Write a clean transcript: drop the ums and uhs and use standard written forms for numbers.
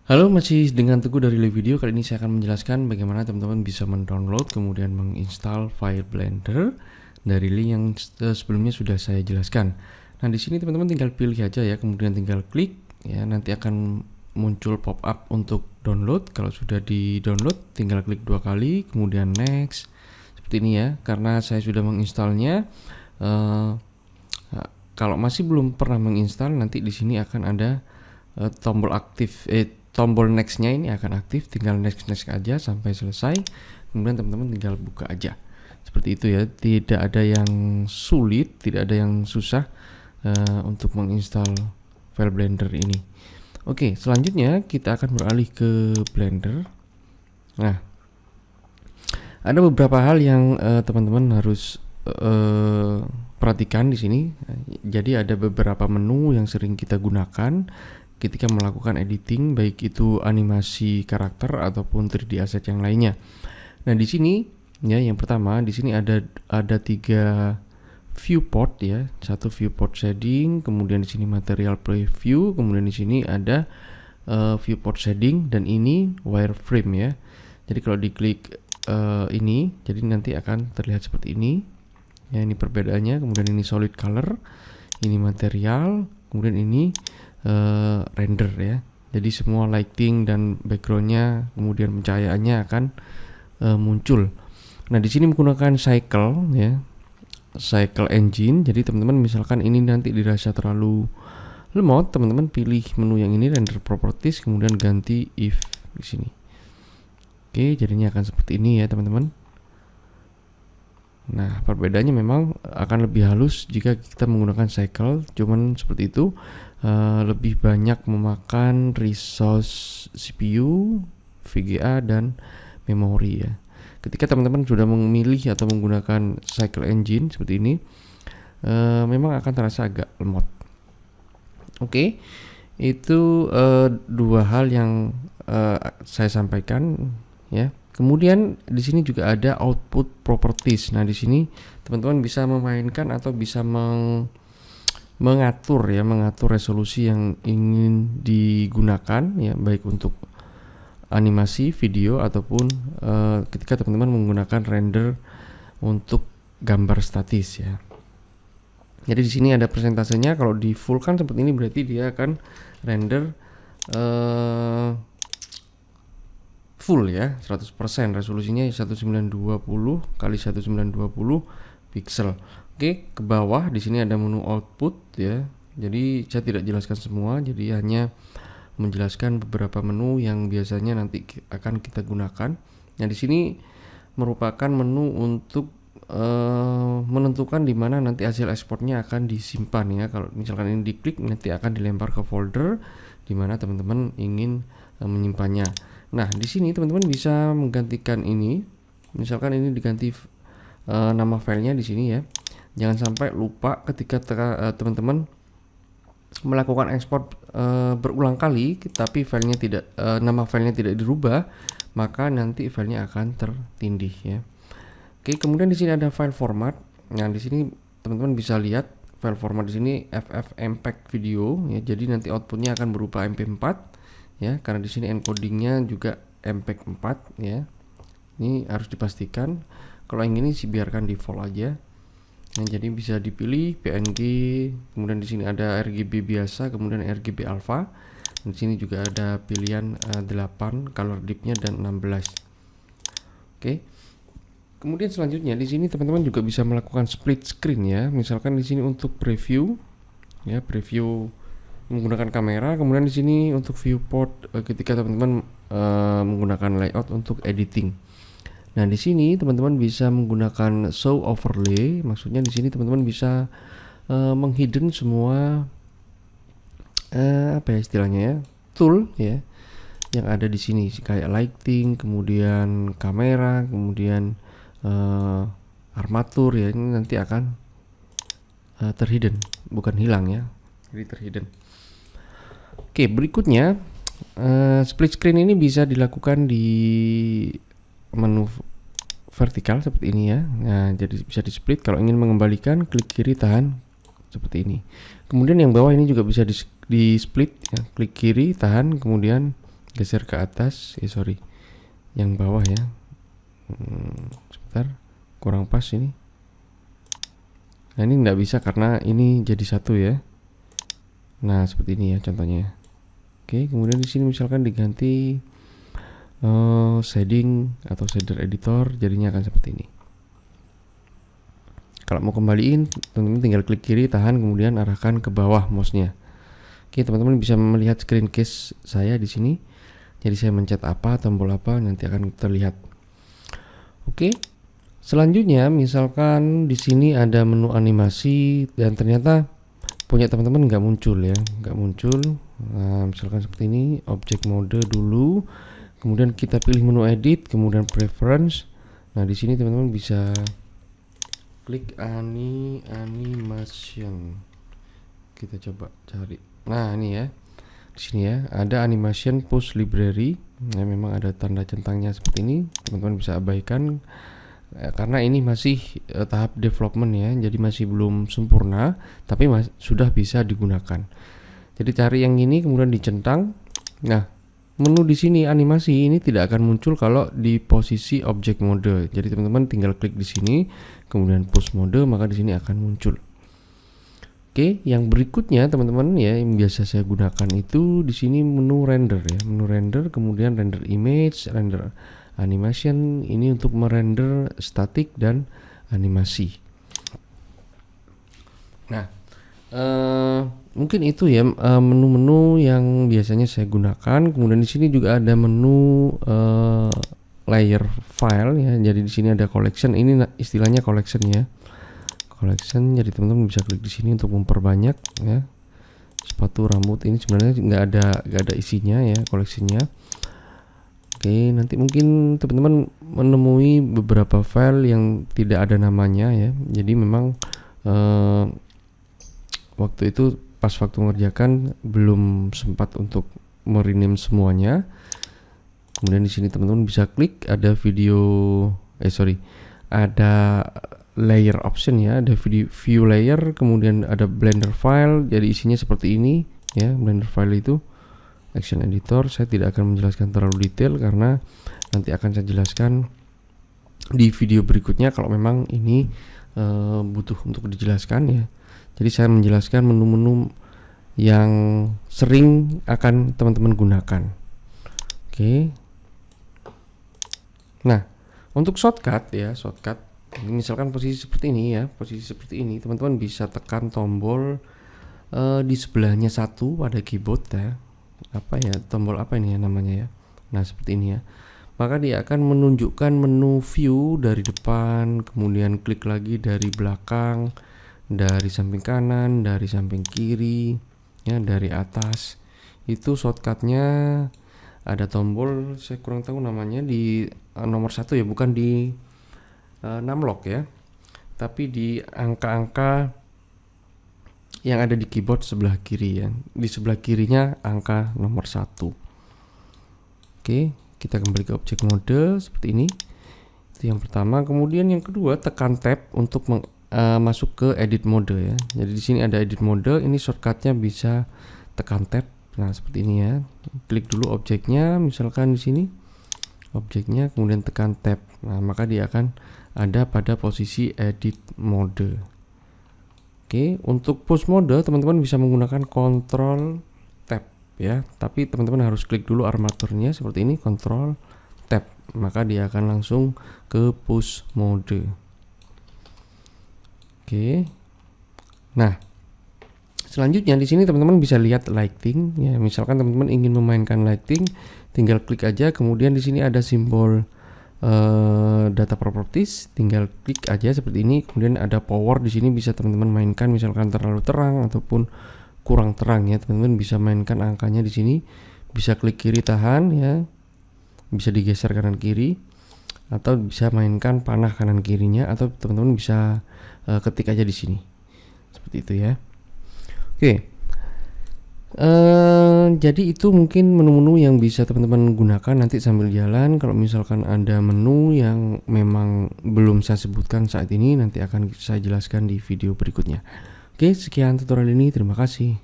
Halo, masih dengan Teguh dari Live Video. Kali ini saya akan menjelaskan bagaimana teman-teman bisa mendownload kemudian menginstal file Blender dari link yang sebelumnya sudah saya jelaskan. Nah, di sini teman-teman tinggal pilih aja ya, kemudian tinggal klik ya, nanti akan muncul pop-up untuk download. Kalau sudah di-download, tinggal klik 2 kali, kemudian next. Seperti ini ya, karena saya sudah menginstalnya. Kalau masih belum pernah menginstal, nanti di sini akan ada tombol aktif tombol nextnya ini akan aktif, tinggal next aja sampai selesai, kemudian teman-teman tinggal buka aja seperti itu ya, tidak ada yang sulit, tidak ada yang susah untuk menginstal file Blender ini. Oke, selanjutnya kita akan beralih ke Blender. Nah, ada beberapa hal yang teman-teman harus perhatikan di sini. Jadi ada beberapa menu yang sering kita gunakan ketika melakukan editing, baik itu animasi karakter ataupun 3D asset yang lainnya. Nah, di sini ya, yang pertama di sini ada 3 viewport ya. Satu viewport shading, kemudian di sini material preview, kemudian di sini ada viewport shading, dan ini wireframe ya. Jadi kalau diklik ini, jadi nanti akan terlihat seperti ini. Ya, ini perbedaannya. Kemudian ini solid color, ini material, kemudian ini render ya. Jadi semua lighting dan backgroundnya, kemudian pencahayaannya akan muncul. Nah, di sini menggunakan cycle ya, cycle engine. Jadi teman-teman misalkan ini nanti dirasa terlalu lemot, teman-teman pilih menu yang ini, render properties, kemudian ganti if di sini. Oke, jadinya akan seperti ini ya teman-teman. Nah, perbedaannya memang akan lebih halus jika kita menggunakan cycle, cuman seperti itu, lebih banyak memakan resource CPU, VGA, dan memori ya. Ketika teman-teman sudah memilih atau menggunakan cycle engine seperti ini, memang akan terasa agak lemot. Oke, itu dua hal yang saya sampaikan ya. Kemudian di sini juga ada output properties. Nah, di sini teman-teman bisa memainkan atau bisa mengatur resolusi yang ingin digunakan ya, baik untuk animasi, video, ataupun ketika teman-teman menggunakan render untuk gambar statis ya. Jadi di sini ada persentasenya. Kalau di full kan seperti ini, berarti dia akan render full ya, 100%. Resolusinya 1920 kali 1920 pixel. Oke, ke bawah di sini ada menu output ya. Jadi saya tidak jelaskan semua, jadi hanya menjelaskan beberapa menu yang biasanya nanti akan kita gunakan. Nah, di sini merupakan menu untuk menentukan di mana nanti hasil ekspornya akan disimpan ya. Kalau misalkan ini diklik, nanti akan dilempar ke folder di mana teman-teman ingin menyimpannya. Nah, di sini teman-teman bisa menggantikan ini. Misalkan ini diganti nama filenya di sini ya. Jangan sampai lupa ketika teman-teman melakukan ekspor berulang kali, tapi filenya tidak nama filenya tidak dirubah, maka nanti filenya akan tertindih ya. Oke, kemudian di sini ada file format. Nah, di sini teman-teman bisa lihat file format di sini FFmpeg video ya. Jadi nanti outputnya akan berupa MP4 ya, karena di sini encodingnya juga MPEG 4 ya. Ini harus dipastikan. Kalau yang ini sih biarkan default aja. Nah, jadi bisa dipilih PNG, kemudian di sini ada RGB biasa, kemudian RGB alpha. Di sini juga ada pilihan 8 color depth-nya dan 16. Oke. Kemudian selanjutnya di sini teman-teman juga bisa melakukan split screen ya. Misalkan di sini untuk preview ya, preview menggunakan kamera, kemudian di sini untuk viewport ketika teman-teman menggunakan layout untuk editing. Nah, di sini teman-teman bisa menggunakan show overlay. Maksudnya di sini teman-teman bisa menghidden semua apa ya istilahnya ya, tool ya yang ada di sini, kayak lighting, kemudian kamera, kemudian armatur ya. Ini nanti akan terhidden, bukan hilang ya, jadi terhidden. Oke, berikutnya split screen ini bisa dilakukan di menu vertikal seperti ini ya. Nah, jadi bisa di split. Kalau ingin mengembalikan, klik kiri, tahan seperti ini. Kemudian yang bawah ini juga bisa di split ya. Klik kiri, tahan, kemudian geser ke atas, sorry, yang bawah ya. Sebentar, kurang pas ini. Nah ini nggak bisa karena ini jadi satu ya. Nah seperti ini ya contohnya. Oke, kemudian di sini misalkan diganti shading atau shader editor, jadinya akan seperti ini. Kalau mau kembaliin, teman-teman tinggal klik kiri, tahan, kemudian arahkan ke bawah mouse-nya. Oke, teman-teman bisa melihat screen case saya di sini. Jadi saya mencet apa, tombol apa, nanti akan terlihat. Oke. Selanjutnya, misalkan di sini ada menu animasi dan ternyata punya teman-teman nggak muncul ya, nggak muncul. Nah, misalkan seperti ini, object mode dulu, kemudian kita pilih menu edit, kemudian preference. Nah, di sini teman-teman bisa klik animation. Kita coba cari. Nah, ini ya. Di sini ya, ada animation push library. Nah, memang ada tanda centangnya seperti ini. Teman-teman bisa abaikan karena ini masih tahap development ya. Jadi masih belum sempurna, tapi sudah bisa digunakan. Jadi cari yang ini kemudian dicentang. Nah, menu di sini animasi ini tidak akan muncul kalau di posisi object mode. Jadi teman-teman tinggal klik di sini, kemudian push mode, maka di sini akan muncul. Oke, yang berikutnya teman-teman ya yang biasa saya gunakan itu di sini menu render ya, menu render, kemudian render image, render animation, ini untuk merender statik dan animasi. Nah, mungkin itu ya menu-menu yang biasanya saya gunakan. Kemudian di sini juga ada menu layer file ya. Jadi di sini ada collection. Ini istilahnya collection ya. Collection. Jadi teman-teman bisa klik di sini untuk memperbanyak ya. Sepatu rambut ini sebenarnya nggak ada isinya ya koleksinya. Oke, nanti mungkin teman-teman menemui beberapa file yang tidak ada namanya ya. Jadi memang waktu itu pas waktu mengerjakan belum sempat untuk merename semuanya. Kemudian di sini teman-teman bisa klik ada video ada layer option ya, ada view layer, kemudian ada Blender file. Jadi isinya seperti ini ya, Blender file itu action editor. Saya tidak akan menjelaskan terlalu detail karena nanti akan saya jelaskan di video berikutnya kalau memang ini butuh untuk dijelaskan ya. Jadi saya menjelaskan menu-menu yang sering akan teman-teman gunakan. Oke. Nah, untuk shortcut ya, misalkan posisi seperti ini ya, teman-teman bisa tekan tombol di sebelahnya satu pada keyboard ya. Tombol apa ini ya namanya ya. Nah, seperti ini ya. Maka dia akan menunjukkan menu view dari depan, kemudian klik lagi dari belakang, dari samping kanan, dari samping kiri, ya, dari atas. Itu shortcutnya ada tombol, saya kurang tahu namanya, di nomor 1 ya, bukan di numlock ya, tapi di angka-angka yang ada di keyboard sebelah kiri ya. Di sebelah kirinya angka nomor 1. Oke, kita kembali ke object mode seperti ini. Itu yang pertama. Kemudian yang kedua, tekan tab untuk masuk ke edit mode ya. Jadi di sini ada edit mode, ini shortcutnya bisa tekan tab. Nah, seperti ini ya. Klik dulu objeknya, misalkan di sini objeknya, kemudian tekan tab. Nah, maka dia akan ada pada posisi edit mode. Oke, untuk push mode teman-teman bisa menggunakan control tab ya. Tapi teman-teman harus klik dulu armaturnya seperti ini, control tab. Maka dia akan langsung ke push mode. Oke. Nah, selanjutnya di sini teman-teman bisa lihat lighting ya. Misalkan teman-teman ingin memainkan lighting, tinggal klik aja. Kemudian di sini ada simbol data properties, tinggal klik aja seperti ini. Kemudian ada power di sini, bisa teman-teman mainkan. Misalkan terlalu terang ataupun kurang terang ya, teman-teman bisa mainkan angkanya di sini. Bisa klik kiri tahan ya. Bisa digeser kanan kiri, atau bisa mainkan panah kanan kirinya, atau teman-teman bisa ketik aja di sini seperti itu ya. Oke, jadi itu mungkin menu-menu yang bisa teman-teman gunakan nanti sambil jalan. Kalau misalkan ada menu yang memang belum saya sebutkan saat ini, nanti akan saya jelaskan di video berikutnya. Oke, sekian tutorial ini, terima kasih.